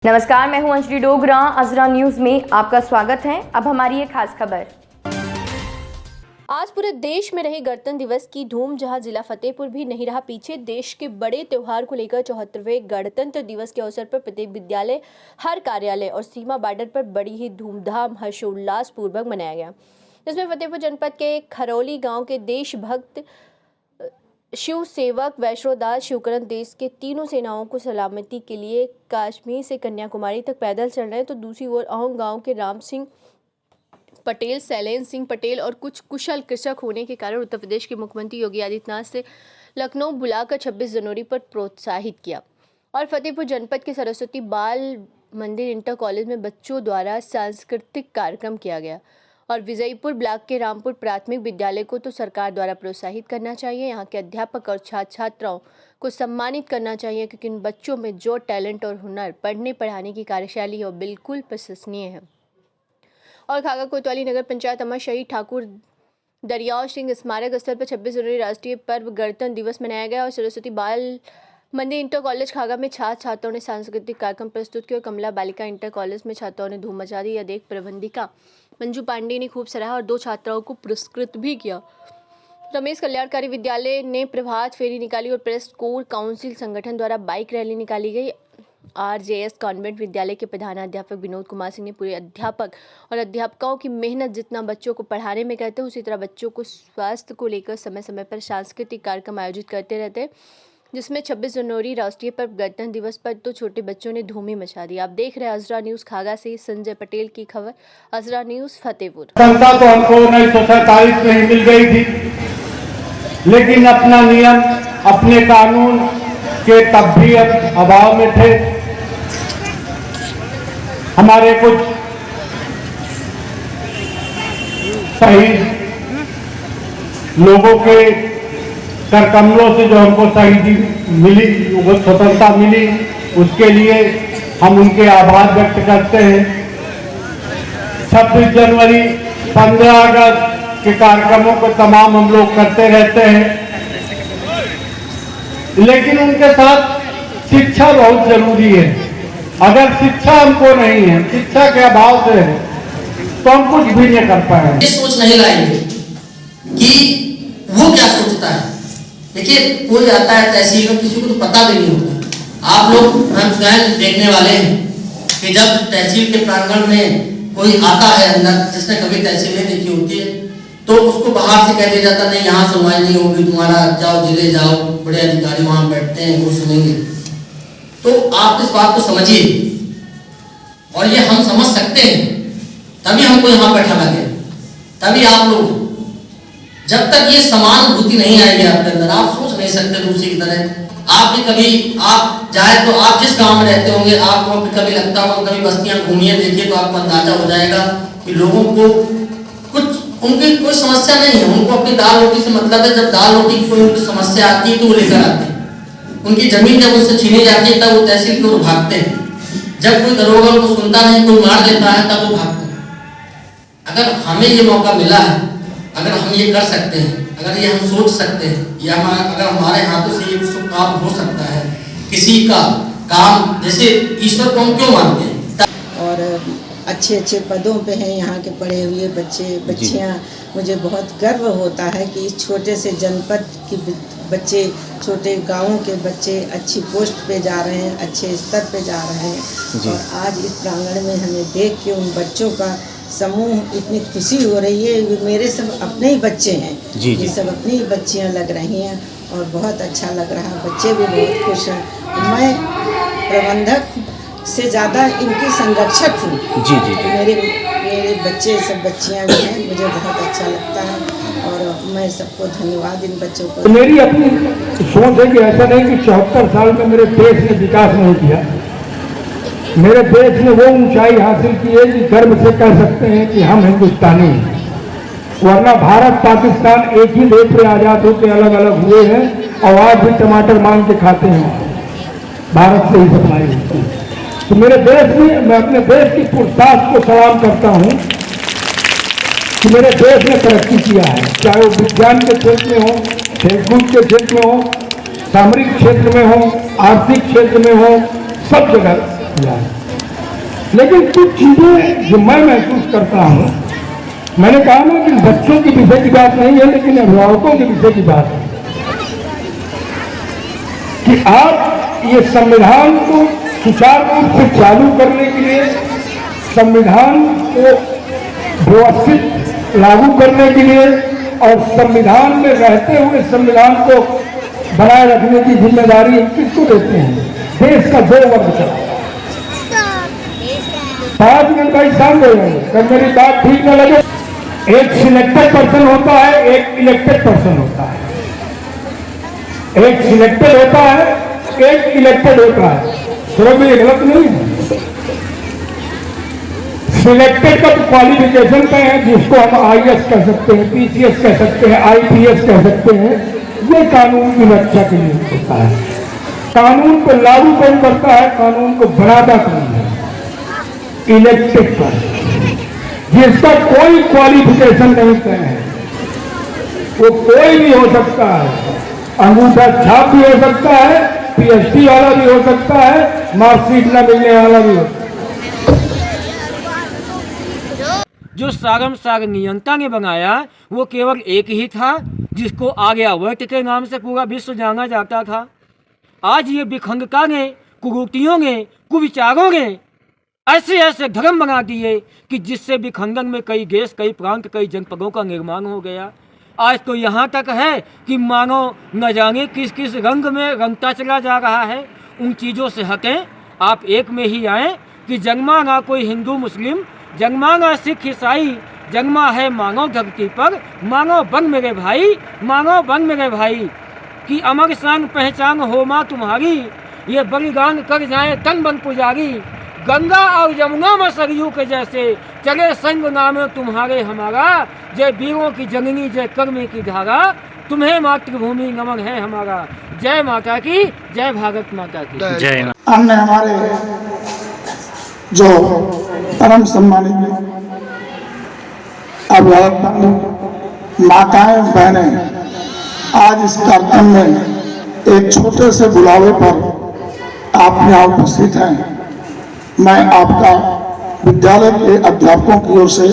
नमस्कार, मैं हूं अंजलि डोगरा। अजरा न्यूज में आपका स्वागत है। अब हमारी ये खास खबर। आज पूरे देश में रही गणतंत्र दिवस की धूम, जहां जिला फतेहपुर भी नहीं रहा पीछे। देश के बड़े त्योहार को लेकर 74वें गणतंत्र दिवस के अवसर पर प्रत्येक विद्यालय, हर कार्यालय और सीमा बॉर्डर पर बड़ी ही धूमधाम हर्षोल्लास पूर्वक मनाया गया, जिसमें फतेहपुर जनपद के खरौली गांव के देशभक्त शिव सेवक वैष्णोदास शिवकरण देश के तीनों सेनाओं को सलामती के लिए कश्मीर से कन्याकुमारी तक पैदल चल रहे हैं, तो दूसरी ओर अहोंग गांव के राम सिंह पटेल, शैलेंद्र सिंह पटेल और कुछ कुशल कृषक होने के कारण उत्तर प्रदेश के मुख्यमंत्री योगी आदित्यनाथ से लखनऊ बुलाकर 26 जनवरी पर प्रोत्साहित किया। और फतेहपुर जनपद के सरस्वती बाल मंदिर इंटर कॉलेज में बच्चों द्वारा सांस्कृतिक कार्यक्रम किया गया। और विजयपुर ब्लॉक के रामपुर प्राथमिक विद्यालय को तो सरकार द्वारा प्रोत्साहित करना चाहिए। यहाँ के अध्यापक और छात्र छात्राओं को सम्मानित करना चाहिए, क्योंकि इन बच्चों में जो टैलेंट और हुनर, पढ़ने पढ़ाने की कार्यशैली है, वो बिल्कुल प्रशंसनीय है। और खागा कोतवाली नगर पंचायत अमर शहीद ठाकुर दरियाव सिंह स्मारक स्थल पर 26 जनवरी राष्ट्रीय पर्व गणतंत्र दिवस मनाया गया। और सरस्वती बाल मंदिर इंटर कॉलेज खागा में छात्र छात्राओं ने सांस्कृतिक कार्यक्रम प्रस्तुत किया और कमला बालिका इंटर कॉलेज में छात्राओं ने धूम मचा दी। यह देख प्रबंधिका मंजू पांडे ने खूब सराहा और 2 छात्राओं को पुरस्कृत भी किया। रमेश कल्याणकारी विद्यालय ने प्रभात फेरी निकाली और प्रेस कोर काउंसिल संगठन द्वारा बाइक रैली निकाली गई। RJS कॉन्वेंट विद्यालय के प्रधानाध्यापक विनोद कुमार सिंह ने पूरे अध्यापक और अध्यापकों की मेहनत जितना बच्चों को पढ़ाने में कहते हैं, उसी तरह बच्चों को स्वास्थ्य को लेकर समय समय पर सांस्कृतिक कार्यक्रम आयोजित करते रहते हैं, जिसमें 26 जनवरी राष्ट्रीय पर्व गणतंत्र दिवस पर तो छोटे बच्चों ने धूम ही मचा दी। आप देख रहे हैं अजरा न्यूज खागा से संजय पटेल की खबर। अजरा न्यूज फतेहपुर। जनता तो हमको 1947 में ही मिल गई थी, लेकिन अपना नियम, अपने कानून के तब भी अब अभाव में थे। हमारे कुछ शहीद लोगों के कर कमलों से जो हमको शहीदी मिली, वो स्वतंत्रता मिली, उसके लिए हम उनके आभार व्यक्त करते हैं। 26 जनवरी, 15 अगस्त के कार्यक्रमों को तमाम हम लोग करते रहते हैं, लेकिन उनके साथ शिक्षा बहुत जरूरी है। अगर शिक्षा हमको नहीं है, शिक्षा के अभाव से है, तो हम कुछ भी नहीं कर पाएंगे। सोच नहीं लाएंगे कि वो क्या सोचता है। देखिए, कोई आता है तहसील में, किसी को तो पता भी नहीं होता। आप लोग, हम स्वयं देखने वाले हैं कि जब तहसील के प्रांगण में कोई आता है अंदर, जिसने कभी तहसील नहीं देखी होती है, तो उसको बाहर से कह दिया जाता नहीं, यहाँ सुनवाई नहीं होगी, तुम्हारा जाओ जिले जाओ, बड़े अधिकारी वहां बैठते हैं, वो सुनेंगे। तो आप इस बात को समझिए, और ये हम समझ सकते हैं, तभी हमको यहाँ बैठा लगे। तभी आप लोग, जब तक ये समानुभूति नहीं आएगी आपके अंदर, आप सोच नहीं सकते दूसरे की तरह। आप भी कभी आप जाए तो आप जिस गांव में रहते होंगे, आपको कभी लगता होगा, कभी बस्तियां घूमिए, देखिए, तो आपको अंदाजा हो जाएगा कि लोगों को कुछ उनकी कोई समस्या नहीं है। उनको अपनी दाल रोटी से मतलब है। जब दाल रोटी की कोई उनकी समस्या आती है तो वो लेकर आते हैं। उनकी जमीन जब उनसे छीनी जाती है तब वो तहसील की ओर भागते हैं। जब कोई दरोगा उनको सुनता नहीं, कोई मार देता है, तब वो भागते हैं। अगर हमें ये मौका मिला है, अगर हम ये कर सकते हैं, अगर ये हम सोच सकते हैं, या अगर हमारे हाथों से ये शुभ काम हो सकता है, किसी का काम, जैसे ईश्वर को हम क्यों मानते हैं। और अच्छे अच्छे पदों पे हैं यहाँ के पढ़े हुए बच्चे बच्चियाँ। मुझे बहुत गर्व होता है कि इस छोटे से जनपद के बच्चे, छोटे गांवों के बच्चे अच्छी पोस्ट पे जा रहे हैं, अच्छे स्तर पे जा रहे हैं। और आज इस प्रांगण में हमें देख के उन बच्चों का समूह, इतनी खुशी हो रही है। मेरे सब अपने ही बच्चे हैं, ये सब अपनी ही बच्चियाँ लग रही हैं और बहुत अच्छा लग रहा है। बच्चे भी बहुत खुश हैं। मैं प्रबंधक से ज़्यादा इनकी संरक्षक हूँ। मेरे बच्चे सब बच्चियाँ भी हैं, मुझे बहुत अच्छा लगता है और मैं सबको धन्यवाद इन बच्चों को। तो मेरी अपनी सोच है कि ऐसा नहीं कि 74 साल में मेरे देश ने विकास नहीं किया। मेरे देश ने वो ऊंचाई हासिल की है कि गर्व से कह सकते हैं कि हम हिंदुस्तानी हैं। वरना भारत पाकिस्तान एक ही देश पे आजाद होकर अलग अलग हुए हैं, और आज भी टमाटर मांग के खाते हैं, भारत से ही सप्लाई होती है। तो मेरे देश में, मैं अपने देश की पुरस्कार को सलाम करता हूँ कि मेरे देश ने तरक्की किया है, चाहे वो विज्ञान के क्षेत्र में हो, खेलकूद के क्षेत्र में हो, सामरिक क्षेत्र में हो, आर्थिक क्षेत्र में हो, सब जगह किया है। लेकिन कुछ चीजें जो मैं महसूस करता हूँ, मैंने कहा ना कि बच्चों के विषय की बात नहीं है, लेकिन अभिभावकों के विषय की बात है कि आप ये संविधान को सुचारू रूप से चालू करने के लिए, संविधान को व्यवस्थित लागू करने के लिए और संविधान में रहते हुए संविधान को बनाए रखने की जिम्मेदारी हम किसको देते हैं? देश का 2 वर्ग का। 5 मिनट भाई शांत हो जाएंगे, अगर मेरी बात ठीक न लगे। एक सिलेक्टेड पर्सन होता है, एक इलेक्टेड पर्सन होता है। एक सिलेक्टेड होता है, एक इलेक्टेड होता है। थोड़ा मेरी गलत नहीं है। सिलेक्टेड का तो क्वालिफिकेशन पे है, जिसको हम आईएएस कह सकते हैं, पीसीएस कह सकते हैं, आईपीएस कह सकते हैं। ये कानून की रक्षा के लिए होता है। कानून को लागू कौन करता है? कानून को बनाता कौन है? इलेक्टेड पर, जिसका कोई क्वालिफिकेशन नहीं है, वो कोई भी हो सकता है। अंगूठा छाप भी हो सकता है, पीएचडी वाला भी हो सकता है, मार्कशीट न मिलने वाला भी हो सकता है। जो सारम नियंता ने बनाया वो केवल एक ही था, जिसको आर्यावर्त के नाम से पूरा विश्व जाना जाता था। आज ये विखंडता ने, कुरीतियों ने, कुविचारों ने ऐसे ऐसे धर्म बना दिए कि जिससे विखंडन में कई देश, कई प्रांत, कई जनपदों का निर्माण हो गया। आज तो यहाँ तक है कि मानो न जाने किस किस रंग में रंगता चला जा रहा है। उन चीज़ों से हटें, आप एक में ही आएँ कि जन्मा ना कोई हिंदू मुस्लिम, जन्मा ना सिख ईसाई, जन्मा है मानव धरती पर, मानव बन मेरे भाई, मानव बन मेरे भाई। कि अमर शान पहचान हो माँ तुम्हारी, ये बलिदान कर जाए तन बन पुजारी। गंगा और यमुना में सरयू के जैसे चले संग नाम तुम्हारे हमारा। जय वीरों की जननी, जय कर्मी की धारा, तुम्हें मातृभूमि नमन है हमारा। जय माता की, जय भारत माता की जय। हमने हमारे जो परम सम्मानित अभिभावक माताएं बहनें आज इस कार्यक्रम में एक छोटे से बुलावे पर आप यहाँ उपस्थित हैं। मैं आपका विद्यालय के अध्यापकों की ओर से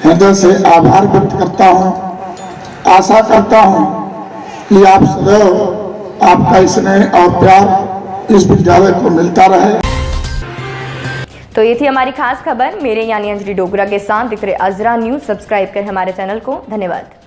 हृदय से आभार व्यक्त करता हूँ। आशा करता हूँ कि आप सदैव आपका स्नेह और प्यार इस विद्यालय को मिलता रहे। तो ये थी हमारी खास खबर। मेरे यानी अंजलि डोगरा के साथ दिख रहे अजरा न्यूज। सब्सक्राइब करें हमारे चैनल को। धन्यवाद।